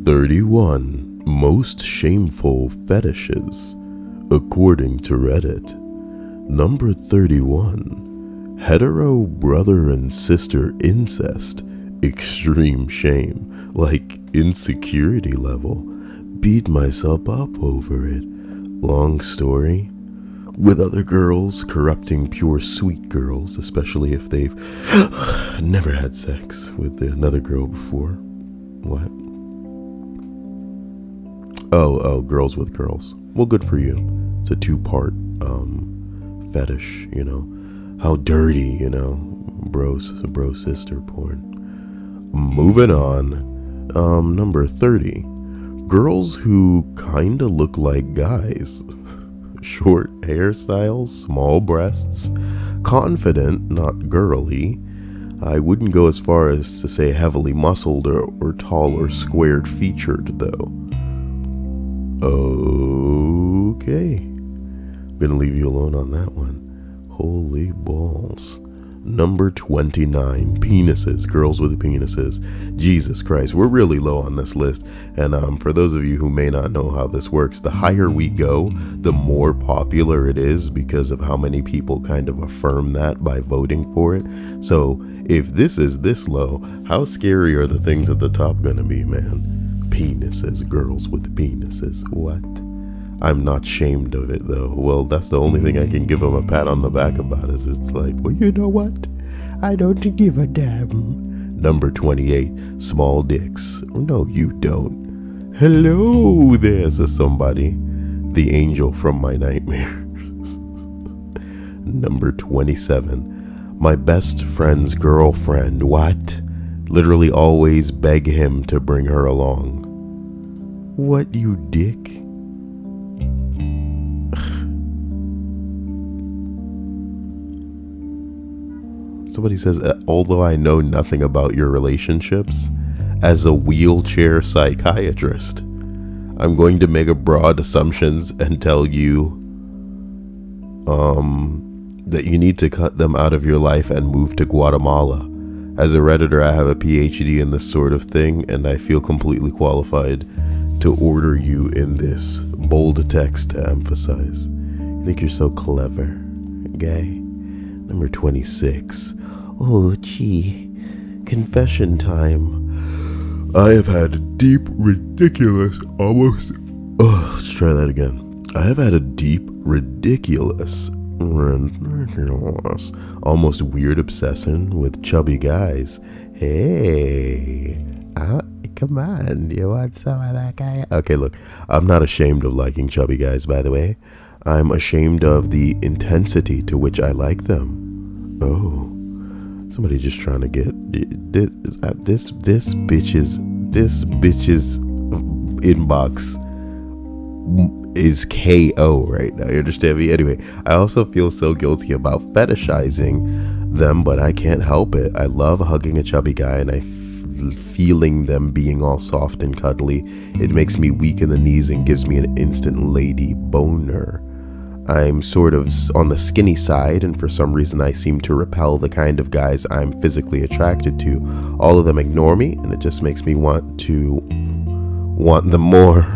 31 Most Shameful Fetishes, according to Reddit. Number 31, Hetero Brother and Sister Incest, Extreme Shame, like insecurity level. Beat myself up over it. Long story. With other girls corrupting pure sweet girls, especially if they've never had sex with another girl before. What? Oh, girls with girls. Well, good for you. It's a two-part fetish, you know. How dirty, you know. Bro sister porn. Moving on. Number 30. Girls who kinda look like guys. Short hairstyles, small breasts, confident, not girly. I wouldn't go as far as to say heavily muscled or tall or squared featured though. Okay. I'm gonna leave you alone on that one. Holy balls. Number 29, penises, girls with penises. Jesus Christ, we're really low on this list. And for those of you who may not know how this works, the higher we go, the more popular it is because of how many people kind of affirm that by voting for it. So if this is this low, how scary are the things at the top gonna be, man? Penises, girls with penises. What? I'm not shamed of it though. Well, that's the only thing I can give them a pat on the back about is it's like, well, you know what? I don't give a damn. Number 28, small dicks. No, you don't. Hello there, says somebody. The angel from my nightmares. Number 27, my best friend's girlfriend. What? Literally always beg him to bring her along. What, you dick? Somebody says, although I know nothing about your relationships, as a wheelchair psychiatrist, I'm going to make a broad assumptions and tell you that you need to cut them out of your life and move to Guatemala. As a Redditor, I have a PhD in this sort of thing, and I feel completely qualified to order you in this bold text to emphasize. You think you're so clever, guy? Number 26. Oh, gee. Confession time. I have had a deep, ridiculous, let's try that again. I have had a deep, ridiculous, almost weird obsession with chubby guys. Hey, come on, you want some of that guy? Okay, look, I'm not ashamed of liking chubby guys, by the way. I'm ashamed of the intensity to which I like them. Oh, somebody just trying to get this bitch's inbox is KO right now. You understand me? Anyway, I also feel so guilty about fetishizing them, but I can't help it. I love hugging a chubby guy and feeling them being all soft and cuddly. It makes me weak in the knees and gives me an instant lady boner. I'm sort of on the skinny side, and for some reason I seem to repel the kind of guys I'm physically attracted to. All of them ignore me, and it just makes me want them more.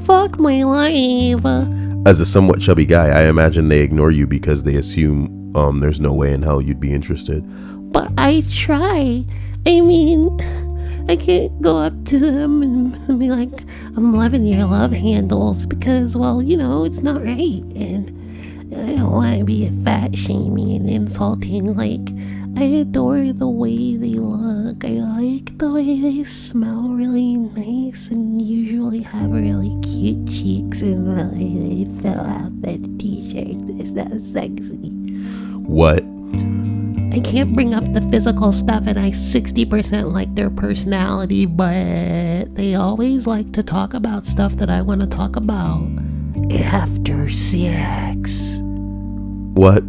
Fuck my life. As a somewhat chubby guy, I imagine they ignore you because they assume there's no way in hell you'd be interested. But I try. I mean, I can't go up to them and be like, I'm loving your love handles because, well, you know, it's not right. And I don't want to be fat shaming and insulting. Like, I adore the way they look. I like the way they smell really nice and usually have really cute cheeks and the way they fill out their t-shirt. Is that sexy? What? I can't bring up the physical stuff, and I 60% like their personality, but they always like to talk about stuff that I want to talk about after sex. What?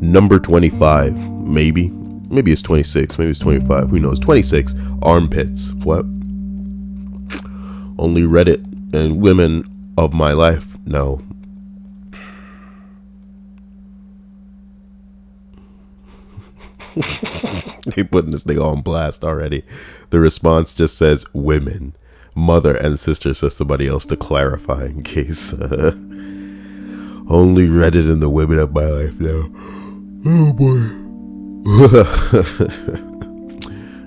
Number 25. Maybe it's 26. Maybe it's 25. Who knows? 26. Armpits. What? Only Reddit and women of my life know. They putting this thing on blast already. The response just says women. Mother and sister, says somebody else to clarify in case. Only Reddit and the women of my life now. Oh boy.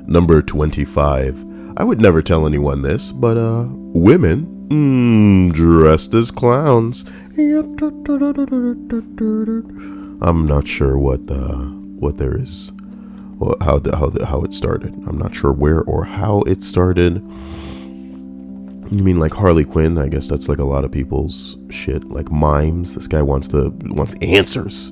Number 25. I would never tell anyone this, but women dressed as clowns. I'm not sure what there is, how it started. I'm not sure where or how it started. You mean like Harley Quinn? I guess that's like a lot of people's shit. Like mimes. This guy wants answers.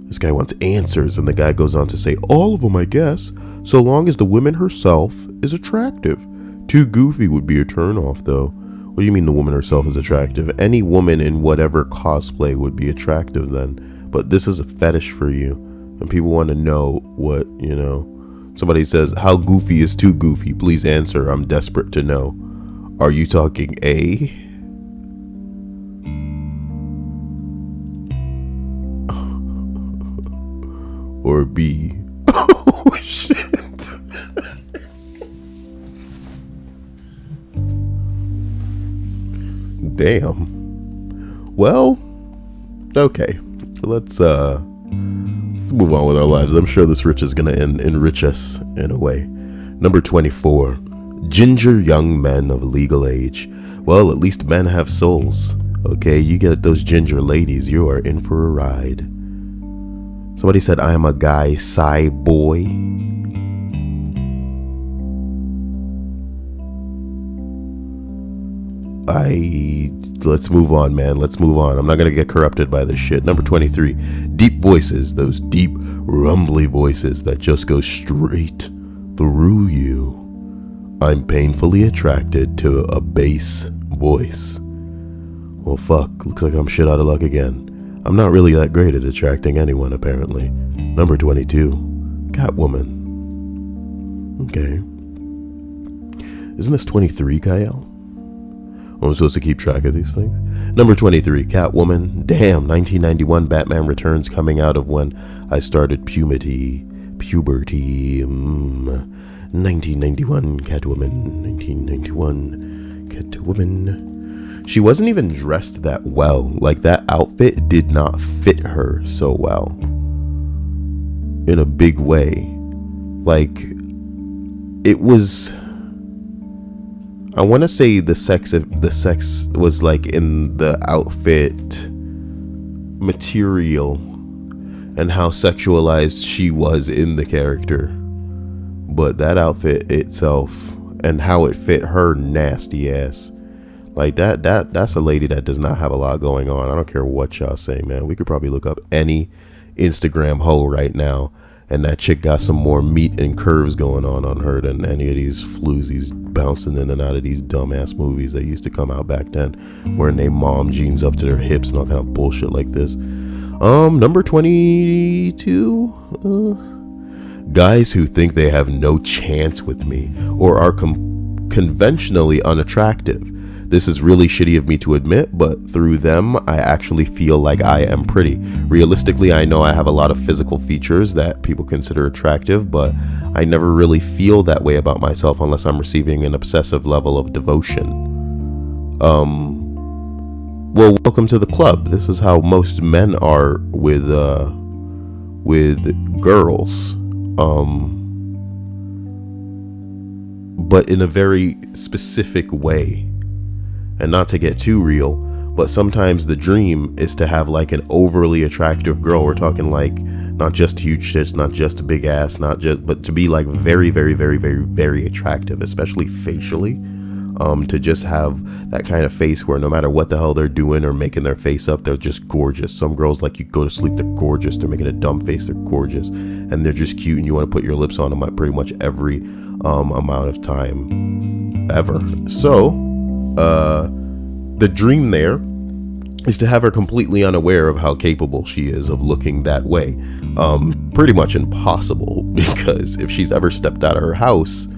This guy wants answers, and the guy goes on to say, all of them, I guess, so long as the woman herself is attractive. Too goofy would be a turnoff, though. What do you mean the woman herself is attractive? Any woman in whatever cosplay would be attractive then. But this is a fetish for you, and people want to know what, Somebody says, how goofy is too goofy? Please answer. I'm desperate to know. Are you talking A? Or B? Oh, shit. Damn. Well, okay. Let's move on with our lives. I'm sure this rich is gonna enrich us in a way. Number 24. Ginger young men of legal age. Well, at least men have souls. Okay, you get those ginger ladies, you are in for a ride. Somebody said, I am a guy, sigh boy. Let's move on, man. Let's move on. I'm not going to get corrupted by this shit. Number 23. Deep voices. Those deep, rumbly voices that just go straight through you. I'm painfully attracted to a bass voice. Well, fuck. Looks like I'm shit out of luck again. I'm not really that great at attracting anyone, apparently. Number 22. Catwoman. Okay. Isn't this 23, Kyle? I'm supposed to keep track of these things. Number 23, Catwoman. Damn, 1991 Batman Returns, coming out of when I started puberty. 1991 Catwoman. She wasn't even dressed that well. Like, that outfit did not fit her so well. In a big way. Like, it was... I want to say the sex was like in the outfit material and how sexualized she was in the character. But that outfit itself and how it fit her nasty ass. Like that's a lady that does not have a lot going on. I don't care what y'all say, man. We could probably look up any Instagram hoe right now, and that chick got some more meat and curves going on her than any of these floozies bouncing in and out of these dumbass movies that used to come out back then, wearing their mom jeans up to their hips and all kind of bullshit like this. Number 22. Guys who think they have no chance with me or are conventionally unattractive. This is really shitty of me to admit, but through them, I actually feel like I am pretty. Realistically, I know I have a lot of physical features that people consider attractive, but I never really feel that way about myself unless I'm receiving an obsessive level of devotion. Well, welcome to the club. This is how most men are with girls. But in a very specific way. And not to get too real, but sometimes the dream is to have like an overly attractive girl. We're talking like not just huge tits, not just a big ass, but to be like very, very, very, very, very attractive, especially facially. To just have that kind of face where no matter what the hell they're doing or making their face up, they're just gorgeous. Some girls, like, you go to sleep, they're gorgeous. They're making a dumb face, they're gorgeous. And they're just cute, and you want to put your lips on them at pretty much every amount of time ever. So, the dream there is to have her completely unaware of how capable she is of looking that way. Pretty much impossible, because if she's ever stepped out of her house,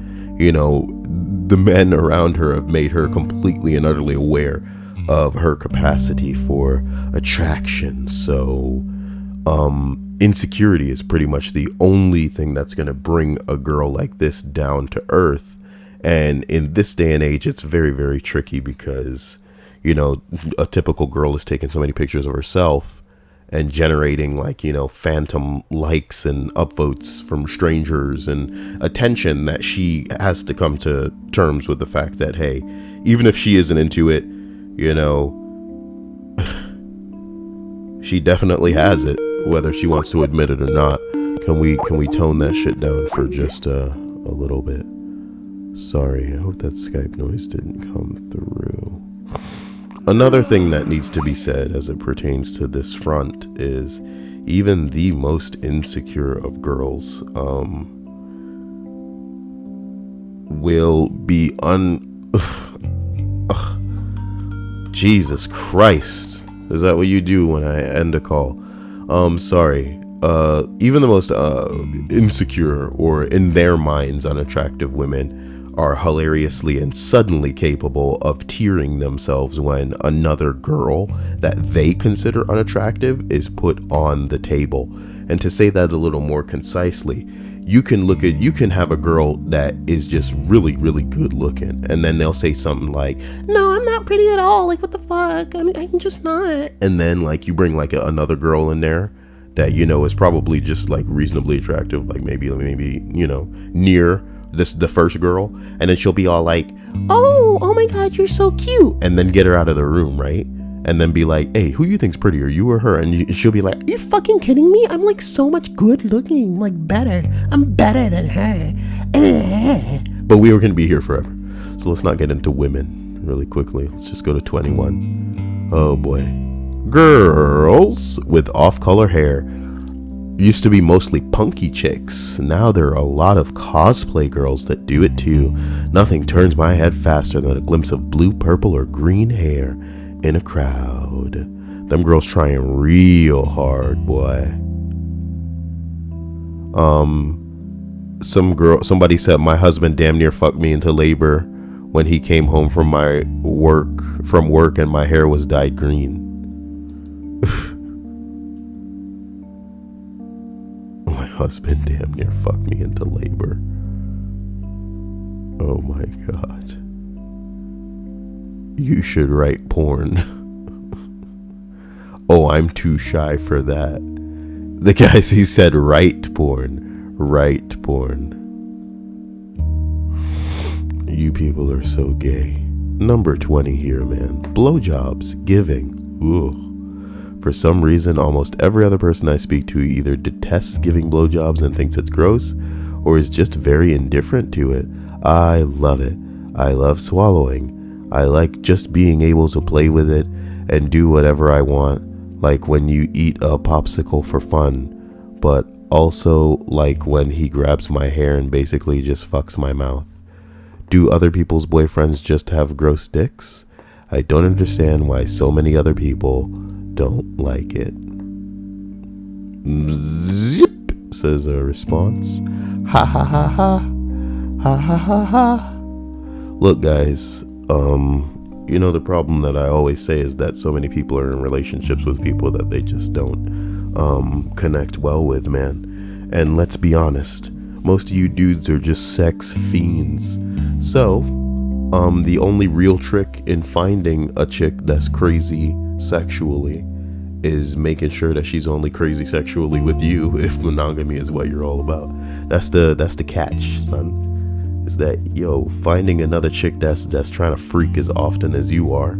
the men around her have made her completely and utterly aware of her capacity for attraction. So, insecurity is pretty much the only thing that's going to bring a girl like this down to earth. And in this day and age, it's very, very tricky because, you know, a typical girl is taking so many pictures of herself and generating, like, you know, phantom likes and upvotes from strangers and attention, that she has to come to terms with the fact that, hey, even if she isn't into it, you know, she definitely has it, whether she wants to admit it or not. Can we tone that shit down for just a little bit? Sorry, I hope that Skype noise didn't come through. Another thing that needs to be said as it pertains to this front is even the most insecure of girls will be Jesus Christ. Is that what you do when I end a call? Sorry. Even the most insecure, or in their minds unattractive women, are hilariously and suddenly capable of tearing themselves when another girl that they consider unattractive is put on the table. And to say that a little more concisely, you can have a girl that is just really, really good looking, and then they'll say something like, no, I'm not pretty at all, like, what the fuck, I'm just not. And then, like, you bring like another girl in there that, you know, is probably just like reasonably attractive, like maybe, you know, near the first girl, and then she'll be all like, oh my god, you're so cute, and then get her out of the room, right? And then be like, hey, who you think's prettier, you or her? And she'll be like, are you fucking kidding me? I'm like so much good looking, like better. I'm better than her. But we are going to be here forever. So let's not get into women really quickly. Let's just go to 21. Oh boy. Girls with off-color hair used to be mostly punky chicks. Now there are a lot of cosplay girls that do it too. Nothing turns my head faster than a glimpse of blue, purple, or green hair in a crowd. Them girls trying real hard, boy. Somebody said my husband damn near fucked me into labor when he came home from work and my hair was dyed green. My husband damn near fucked me into labor. Oh my god. You should write porn. Oh, I'm too shy for that. The guys, he said write porn. Write porn. You people are so gay. Number 20 here, man. Blowjobs. Giving. Ugh. For some reason, almost every other person I speak to either detests giving blowjobs and thinks it's gross, or is just very indifferent to it. I love it. I love swallowing. I like just being able to play with it and do whatever I want, like when you eat a popsicle for fun, but also like when he grabs my hair and basically just fucks my mouth. Do other people's boyfriends just have gross dicks? I don't understand why so many other people don't like it. Zip, says a response. Ha ha ha ha. Ha ha ha ha. Look, guys, you know, the problem that I always say is that so many people are in relationships with people that they just don't connect well with, man. And let's be honest, most of you dudes are just sex fiends. So, the only real trick in finding a chick that's crazy sexually is making sure that she's only crazy sexually with you, if monogamy is what you're all about. That's the catch, son. Is that, finding another chick that's trying to freak as often as you are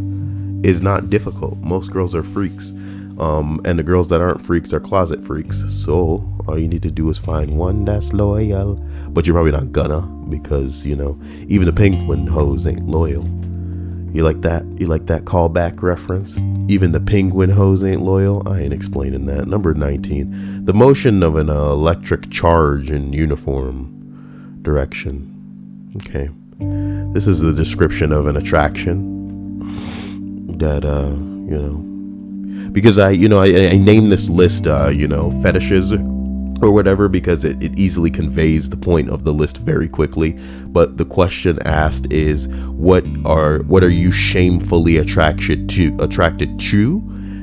is not difficult. Most girls are freaks, and the girls that aren't freaks are closet freaks. So all you need to do is find one that's loyal, but you're probably not gonna, because even the penguin hoes ain't loyal. You like that callback reference? Even the penguin hoes ain't loyal? I ain't explaining that. Number 19, the motion of an electric charge in uniform direction. Okay, this is the description of an attraction that because I named this list fetishes or whatever, because it easily conveys the point of the list very quickly. But the question asked is, what are you shamefully attracted to?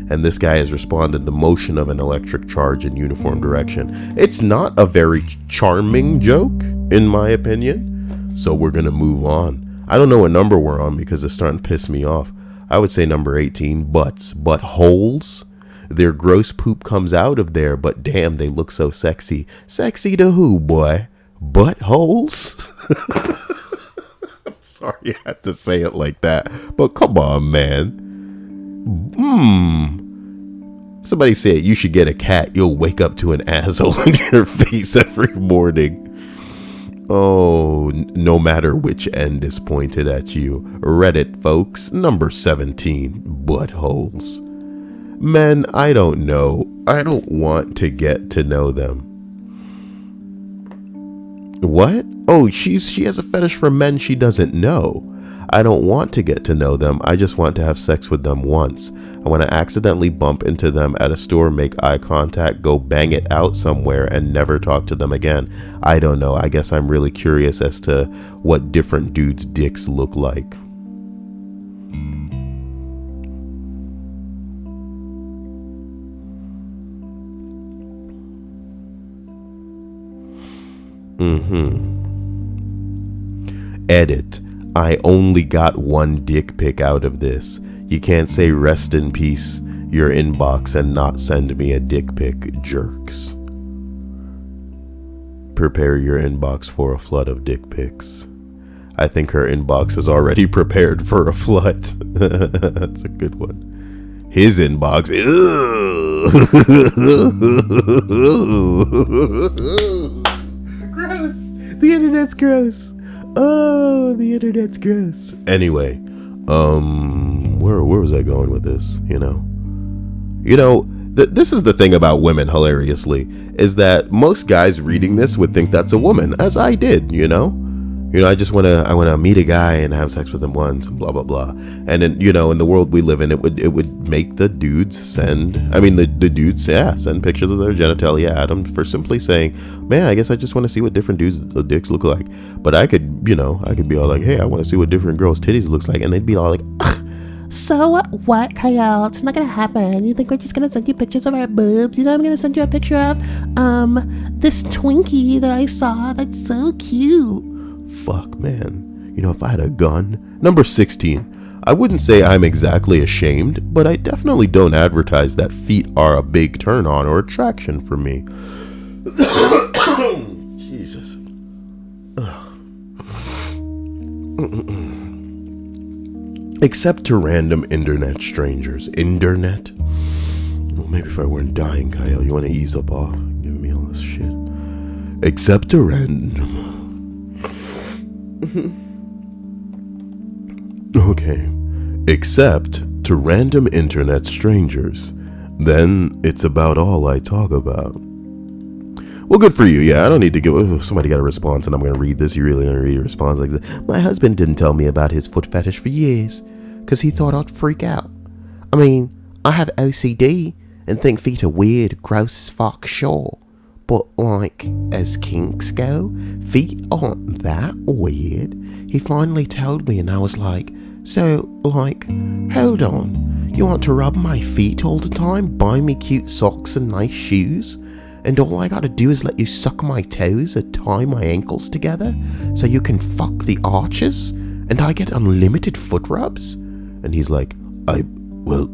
And this guy has responded, the motion of an electric charge in uniform direction. It's not a very charming joke, in my opinion. So we're going to move on. I don't know what number we're on because it's starting to piss me off. I would say number 18, butts. Buttholes. Their gross poop comes out of there, but damn, they look so sexy. Sexy to who, boy? Buttholes? I'm sorry I had to say it like that, but come on, man. Somebody said you should get a cat. You'll wake up to an asshole in your face every morning. Oh, no matter which end is pointed at you. Reddit, folks. Number 17. Buttholes. Men, I don't know. I don't want to get to know them. What? Oh, she has a fetish for men she doesn't know. I don't want to get to know them. I just want to have sex with them once. I want to accidentally bump into them at a store, make eye contact, go bang it out somewhere, and never talk to them again. I don't know. I guess I'm really curious as to what different dudes' dicks look like. Edit. I only got one dick pic out of this. You can't say rest in peace your inbox and not send me a dick pic, jerks. Prepare your inbox for a flood of dick pics. I think her inbox is already prepared for a flood. That's a good one. His inbox. Gross. The internet's gross. Oh, the internet's gross. Anyway, where was I going with this? This is the thing about women, hilariously, is that most guys reading this would think that's a woman, as I did, I just want to meet a guy and have sex with him once, and blah blah blah. And then, in the world we live in, it would make the dudes send pictures of their genitalia at them for simply saying, man, I guess I just want to see what different dudes' dicks look like. But I could be all like, hey, I want to see what different girls' titties looks like, and they'd be all like, so what, Kyle? It's not gonna happen. You think we're just gonna send you pictures of our boobs? I'm gonna send you a picture of this Twinkie that I saw that's so cute. Fuck, man. If I had a gun. Number 16. I wouldn't say I'm exactly ashamed, but I definitely don't advertise that feet are a big turn on or attraction for me. Jesus. Except to random internet strangers. Internet? Well, maybe if I weren't dying, Kyle, you want to ease up off giving me all this shit. Except to random. Okay. Except to random internet strangers. Then it's about all I talk about. Well, good for you. Yeah, I don't need to get... somebody got a response and I'm going to read this. You really going to read a response like this? My husband didn't tell me about his foot fetish for years because he thought I'd freak out. I mean, I have OCD and think feet are weird, gross as fuck, sure. But, as kinks go, feet aren't that weird. He finally told me and I was like, so, hold on. You want to rub my feet all the time, buy me cute socks and nice shoes? And all I gotta do is let you suck my toes or tie my ankles together so you can fuck the arches and I get unlimited foot rubs? And he's like, well,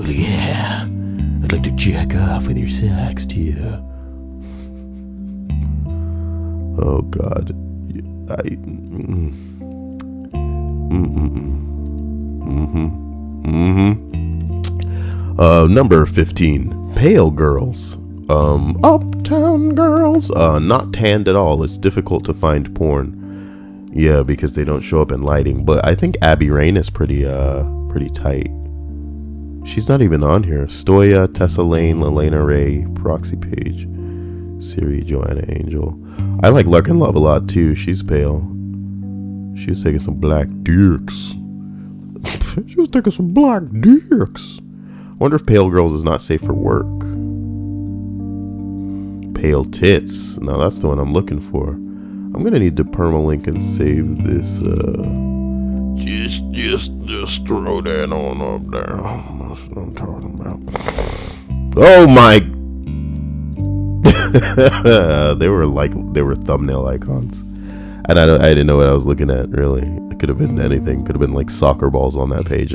yeah. I'd like to jack off with your socks too. Oh God, Number 15, pale girls. Uptown girls. Not tanned at all. It's difficult to find porn. Yeah, because they don't show up in lighting. But I think Abby Rain is pretty tight. She's not even on here. Stoya, Tessa Lane, Lelena Ray, Proxy Page, Siri, Joanna Angel. I like Lark and Love a lot too. She's pale. She was taking some black dicks. She was taking some black dicks. I wonder if pale girls is not safe for work. Pale tits. Now that's the one I'm looking for. I'm gonna need to permalink and save this Just throw that on up there. That's what I'm talking about. Oh my! they were thumbnail icons, and I didn't know what I was looking at. Really, it could have been anything. Could have been like soccer balls on that page.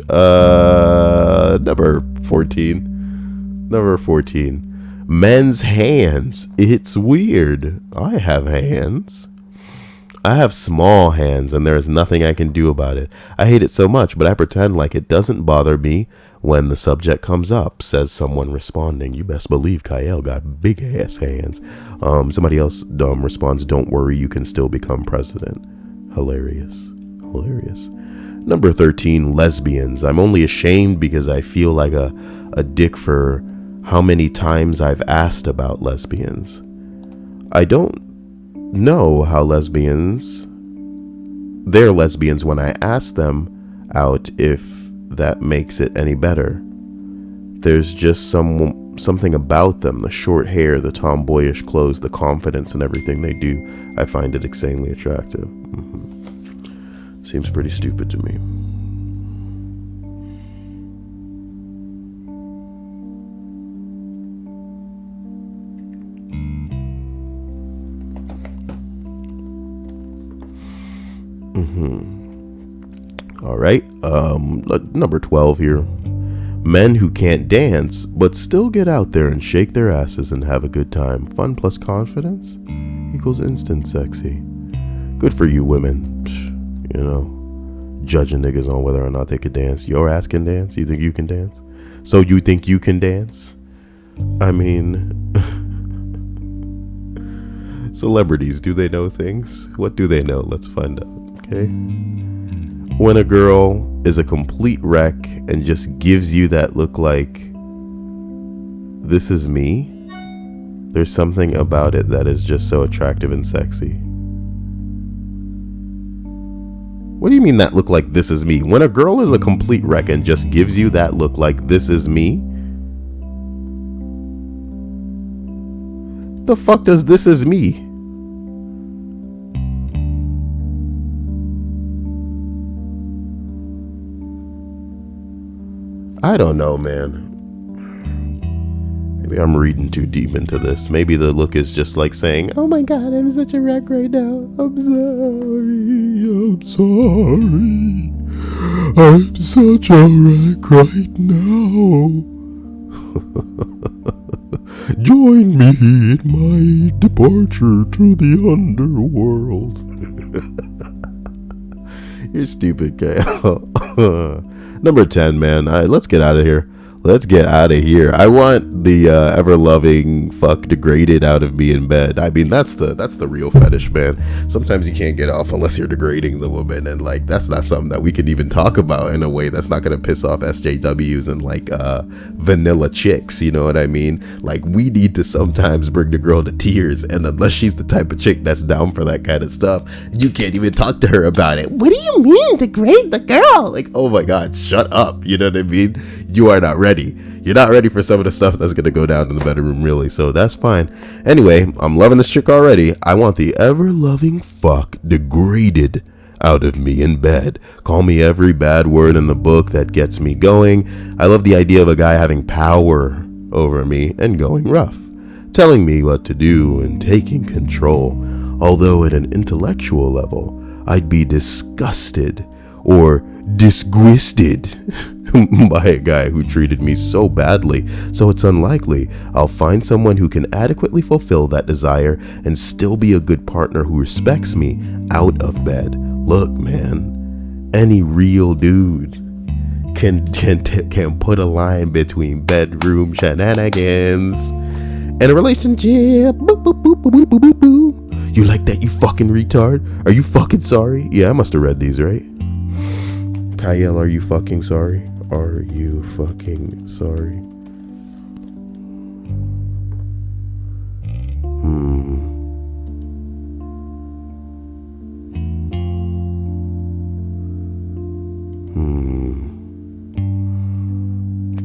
Number 14. Number 14. Men's hands. It's weird. I have hands. I have small hands, and there is nothing I can do about it. I hate it so much, but I pretend like it doesn't bother me when the subject comes up, says someone responding. You best believe Kyle got big ass hands. Somebody else responds, don't worry, you can still become president. Hilarious. Number 13, lesbians. I'm only ashamed because I feel like a dick for how many times I've asked about lesbians. I don't know how they're lesbians when I ask them out, if that makes it any better. There's just something about them, the short hair, the tomboyish clothes, the confidence in everything they do. I find it insanely attractive. Seems pretty stupid to me. All right. Number 12 here. Men who can't dance, but still get out there and shake their asses and have a good time. Fun plus confidence equals instant sexy. Good for you women. You know, judging niggas on whether or not they could dance. Your ass can dance? You think you can dance? So you think you can dance? I mean... Celebrities, do they know things? What do they know? Let's find out, okay? When a girl is a complete wreck and just gives you that look like, this is me, there's something about it that is just so attractive and sexy. What do you mean that look like this is me? When a girl is a complete wreck and just gives you that look like this is me, the fuck does this is me? I don't know, man. Maybe I'm reading too deep into this. Maybe the look is just like saying, oh my god, I'm such a wreck right now. I'm sorry. I'm such a wreck right now. Join me in my departure to the underworld. You're stupid, Kyle. Number 10, man. Let's get out of here. I want the ever-loving fuck degraded out of me in bed. I mean, that's the real fetish, man. Sometimes you can't get off unless you're degrading the woman, and like that's not something that we could even talk about in a way that's not gonna piss off SJWs and like vanilla chicks. You know what I mean? Like we need to sometimes bring the girl to tears, and unless she's the type of chick that's down for that kind of stuff, you can't even talk to her about it. What do you mean degrade the girl? Like, oh my god, shut up. You know what I mean? You are not ready. You're not ready for some of the stuff that's going to go down in the bedroom, really. So that's fine. Anyway, I'm loving this chick already. I want the ever-loving fuck degraded out of me in bed. Call me every bad word in the book that gets me going. I love the idea of a guy having power over me and going rough, telling me what to do and taking control. Although at an intellectual level, I'd be disgusted or disgusted by a guy who treated me so badly, so it's unlikely I'll find someone who can adequately fulfill that desire and still be a good partner who respects me out of bed. Look, man, any real dude can put a line between bedroom shenanigans and a relationship. Boop, boop, boop, boop, boop, boop, boop. You like that, you fucking retard? Are you fucking sorry? Yeah, I must have read these, right? Kyle, are you fucking sorry? Are you fucking sorry?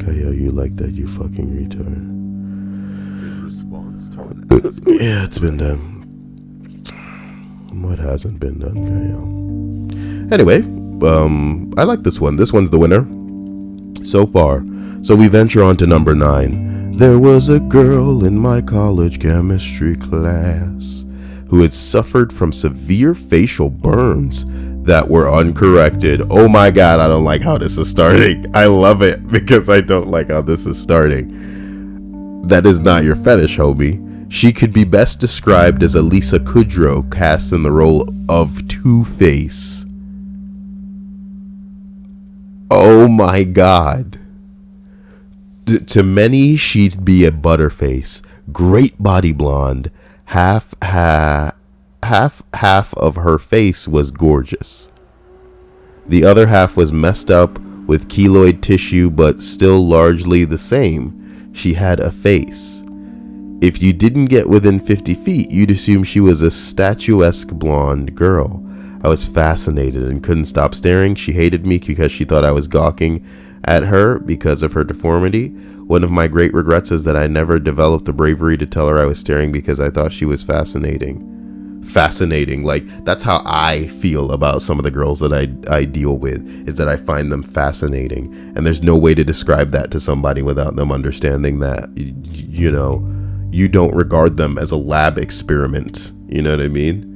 Kyle, you like that, you fucking retard? In response to yeah, it's been done. What hasn't been done, Kyle? Anyway, I like this one. This one's the winner so far. So we venture on to number 9. There was a girl in my college chemistry class who had suffered from severe facial burns that were uncorrected. Oh my god, I don't like how this is starting. I love it because I don't like how this is starting. That is not your fetish, homie. She could be best described as a Lisa Kudrow cast in the role of Two-Face. Oh my god. To many, she'd be a butterface, great body blonde. Half of her face was gorgeous. The other half was messed up with keloid tissue, but still largely the same. She had a face. If you didn't get within 50 feet, you'd assume she was a statuesque blonde girl. I was fascinated and couldn't stop staring. She hated me because she thought I was gawking at her because of her deformity. One of my great regrets is that I never developed the bravery to tell her I was staring because I thought she was fascinating. Like, that's how I feel about some of the girls that I deal with, is that I find them fascinating. And there's no way to describe that to somebody without them understanding that, you know, you don't regard them as a lab experiment. You know what I mean?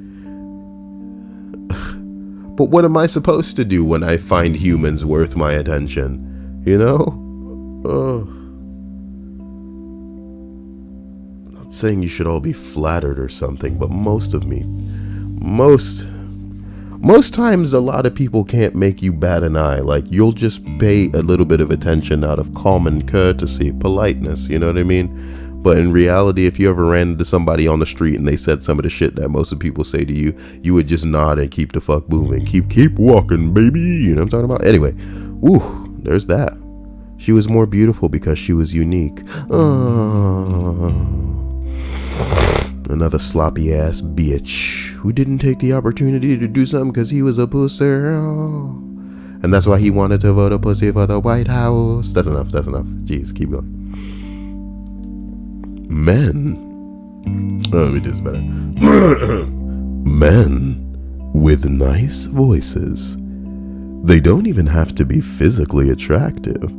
But what am I supposed to do when I find humans worth my attention? You know? I'm not saying you should all be flattered or something, but most times a lot of people can't make you bat an eye. Like, you'll just pay a little bit of attention out of common courtesy, politeness, you know what I mean? But in reality, if you ever ran into somebody on the street and they said some of the shit that most of people say to you, you would just nod and keep the fuck moving. Keep walking, baby. You know what I'm talking about? Anyway, there's that. She was more beautiful because she was unique. Another sloppy ass bitch who didn't take the opportunity to do something because he was a pussy. And that's why he wanted to vote a pussy for the White House. That's enough. Jeez, keep going. Men. Let me do this better. Men with nice voices. They don't even have to be physically attractive.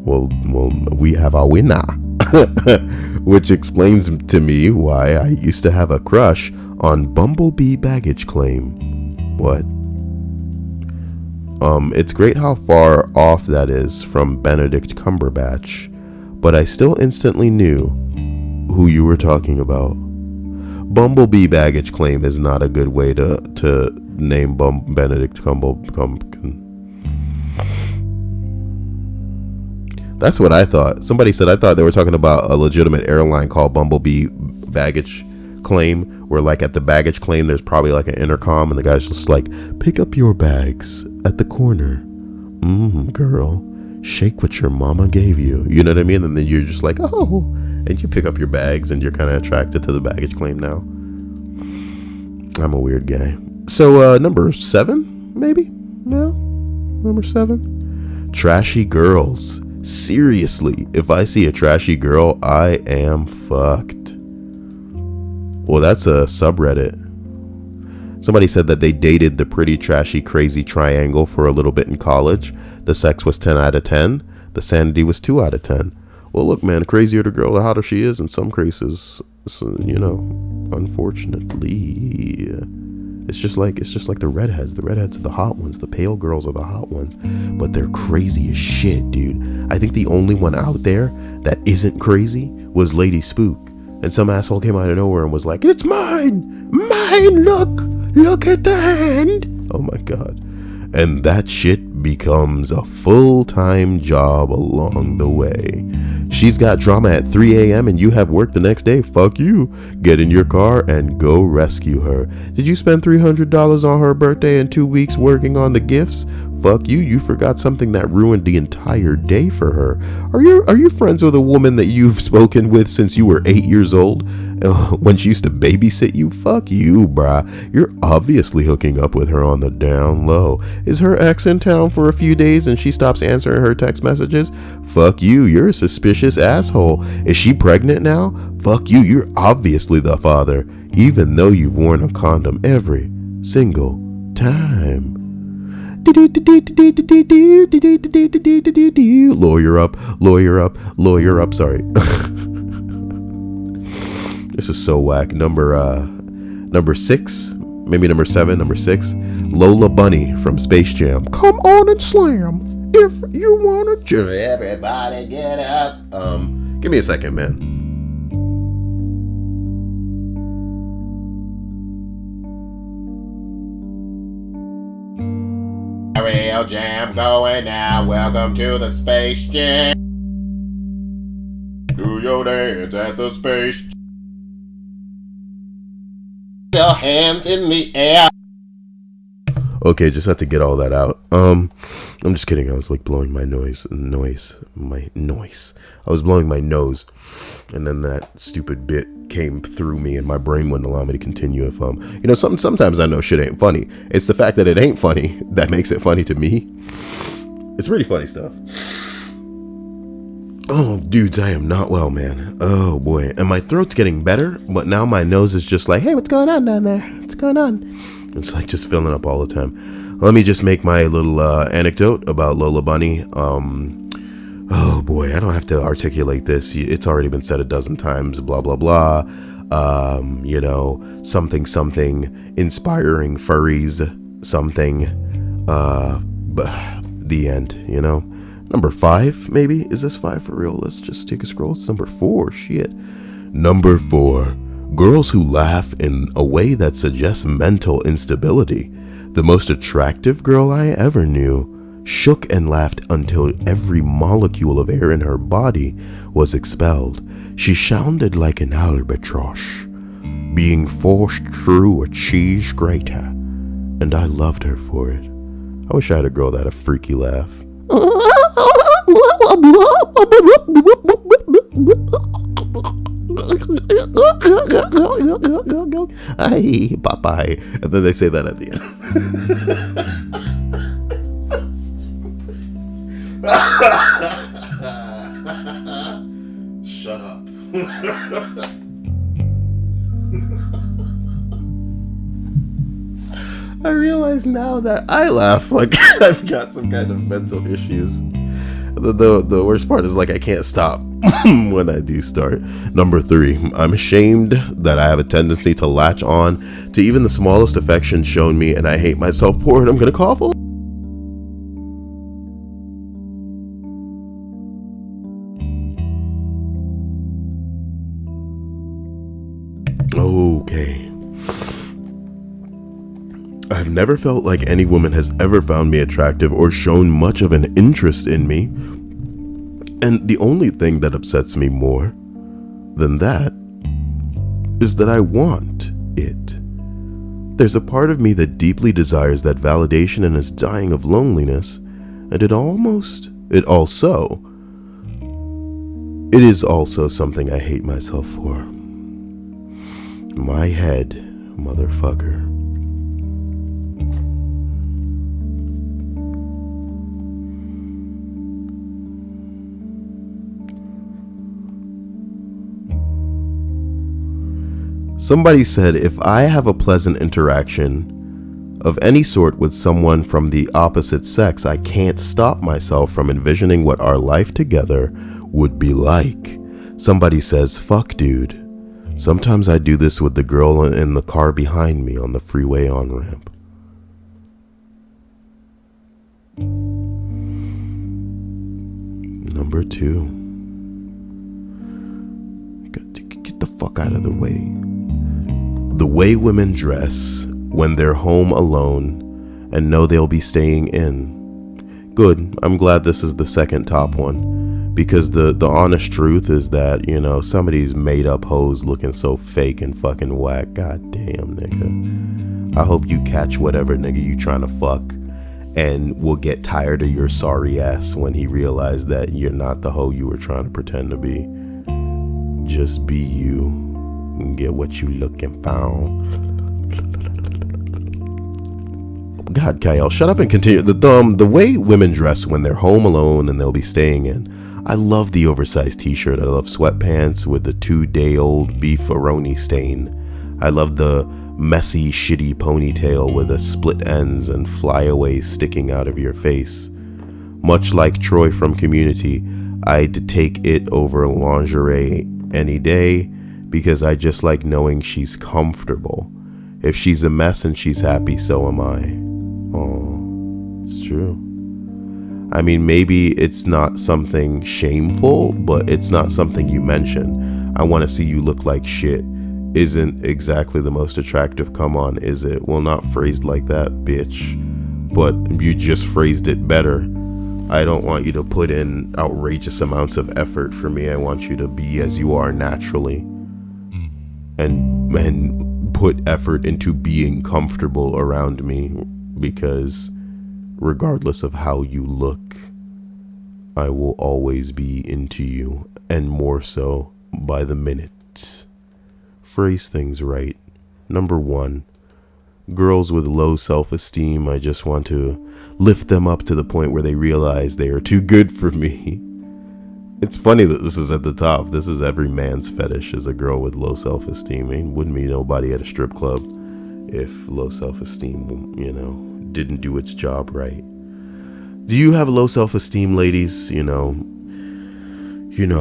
Well, we have our winner. Which explains to me why I used to have a crush on Bumblebee Baggage Claim. What? It's great how far off that is from Benedict Cumberbatch, but I still instantly knew who you were talking about. Bumblebee Baggage Claim is not a good way to name Benedict Cumberbatch. That's what I thought. Somebody said I thought they were talking about a legitimate airline called Bumblebee Baggage Claim, where like at the baggage claim there's probably like an intercom and the guy's just like, pick up your bags at the corner. Girl, shake what your mama gave you. You know what I mean? And then you're just like, oh, and you pick up your bags and you're kind of attracted to the baggage claim now. I'm a weird guy. So number 7, maybe? No? Number 7? Trashy girls. Seriously, if I see a trashy girl, I am fucked. Well, that's a subreddit. Somebody said that they dated the pretty, trashy, crazy triangle for a little bit in college. The sex was 10 out of 10. The sanity was 2 out of 10. Well, look, man, the crazier the girl, the hotter she is in some cases. So, you know, unfortunately, it's just like the redheads. The redheads are the hot ones. The pale girls are the hot ones, but they're crazy as shit, dude. I think the only one out there that isn't crazy was Lady Spook, and some asshole came out of nowhere and was like, "It's mine, look at the hand." Oh my god. And that shit becomes a full-time job along the way. She's got drama at 3 a.m. and you have work the next day. Fuck you. Get in your car and go rescue her. Did you spend $300 on her birthday and 2 weeks working on the gifts? Fuck you. You forgot something that ruined the entire day for her. Are you friends with a woman that you've spoken with since you were 8 years old? When she used to babysit you? Fuck you, brah. You're obviously hooking up with her on the down low. Is her ex in town for a few days and she stops answering her text messages? Fuck you. You're a suspicious asshole. Is she pregnant now? Fuck you. You're obviously the father, even though you've worn a condom every single time. Lawyer up, lawyer up, lawyer up. Sorry. This is so whack. Number 6, maybe number 7, number 6. Lola Bunny from Space Jam. Come on and slam if you wanna. Everybody get up. Give me a second, man. Real jam going now. Welcome to the Space Jam. Do your dance at the Space Jam. Your hands in the air. Okay, just had to get all that out. I'm just kidding. I was like blowing my noise. I was blowing my nose, and then that stupid bit came through me, and my brain wouldn't allow me to continue. If sometimes I know shit ain't funny. It's the fact that it ain't funny that makes it funny to me. It's really funny stuff. Oh, dudes, I am not well, man. Oh boy, and my throat's getting better, but now my nose is just like, hey, what's going on down there? What's going on? It's like just filling up all the time. Let me just make my little anecdote about Lola Bunny. Oh boy, I don't have to articulate this. It's already been said a dozen times. Blah blah blah. Something inspiring furries. Something. The end. Number 5, maybe? Is this 5 for real? Let's just take a scroll. It's number 4. Shit. Number 4. Girls who laugh in a way that suggests mental instability. The most attractive girl I ever knew shook and laughed until every molecule of air in her body was expelled. She sounded like an albatross being forced through a cheese grater, and I loved her for it. I wish I had a girl that had a freaky laugh. Hi, bye-bye. And then they say that at the end. Shut up. I realize now that I laugh like I've got some kind of mental issues. The worst part is like I can't stop when I do start. Number 3, I'm ashamed that I have a tendency to latch on to even the smallest affection shown me, and I hate myself for it. I'm gonna cough. Okay. I've never felt like any woman has ever found me attractive or shown much of an interest in me. And the only thing that upsets me more than that is that I want it. There's a part of me that deeply desires that validation and is dying of loneliness, and it is also something I hate myself for. My head, motherfucker. Somebody said, if I have a pleasant interaction of any sort with someone from the opposite sex, I can't stop myself from envisioning what our life together would be like. Somebody says, fuck dude. Sometimes I do this with the girl in the car behind me on the freeway on-ramp. Number 2. Get the fuck out of the way. The way women dress when they're home alone and know they'll be staying in. Good. I'm glad this is the second top one, because the honest truth is that, some of these made up hoes looking so fake and fucking whack. God damn, nigga. I hope you catch whatever nigga you trying to fuck and will get tired of your sorry ass when he realized that you're not the hoe you were trying to pretend to be. Just be you. And get what you looking for. God, Kyle, shut up and continue. The way women dress when they're home alone and they'll be staying in. I love the oversized t-shirt. I love sweatpants with the 2-day-old beefaroni stain. I love the messy, shitty ponytail with a split ends and flyaways sticking out of your face. Much like Troy from Community, I'd take it over lingerie any day because I just like knowing she's comfortable. If she's a mess and she's happy, so am I. Oh, it's true. I mean, maybe it's not something shameful, but it's not something you mention. I want to see you look like shit. Isn't exactly the most attractive, come on, is it? Well, not phrased like that, bitch. But you just phrased it better. I don't want you to put in outrageous amounts of effort for me. I want you to be as you are naturally. And put effort into being comfortable around me, because regardless of how you look, I will always be into you, and more so by the minute. Phrase things right. Number 1, girls with low self-esteem, I just want to lift them up to the point where they realize they are too good for me. It's funny that this is at the top. This is every man's fetish, is a girl with low self-esteem. I mean, wouldn't be nobody at a strip club if low self-esteem, didn't do its job right. Do you have low self-esteem, ladies? You know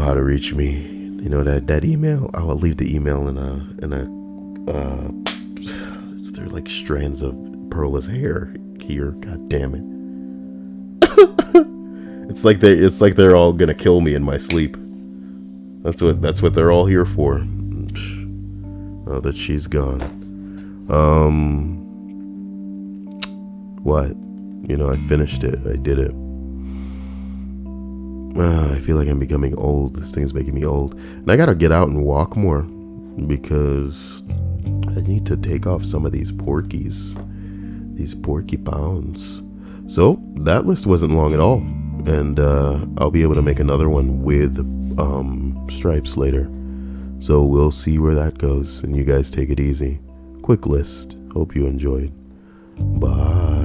how to reach me. You know that email. I will leave the email in a there's like strands of Perla's hair here. God damn it. It's like they're all gonna kill me in my sleep. That's what they're all here for. Oh, that she's gone. What? I finished it. I did it. I feel like I'm becoming old. This thing's making me old. And I gotta get out and walk more, because I need to take off some of these porkies. These porky pounds. So, that list wasn't long at all. And I'll be able to make another one with stripes later. So we'll see where that goes. And you guys take it easy. Quick list. Hope you enjoyed. Bye.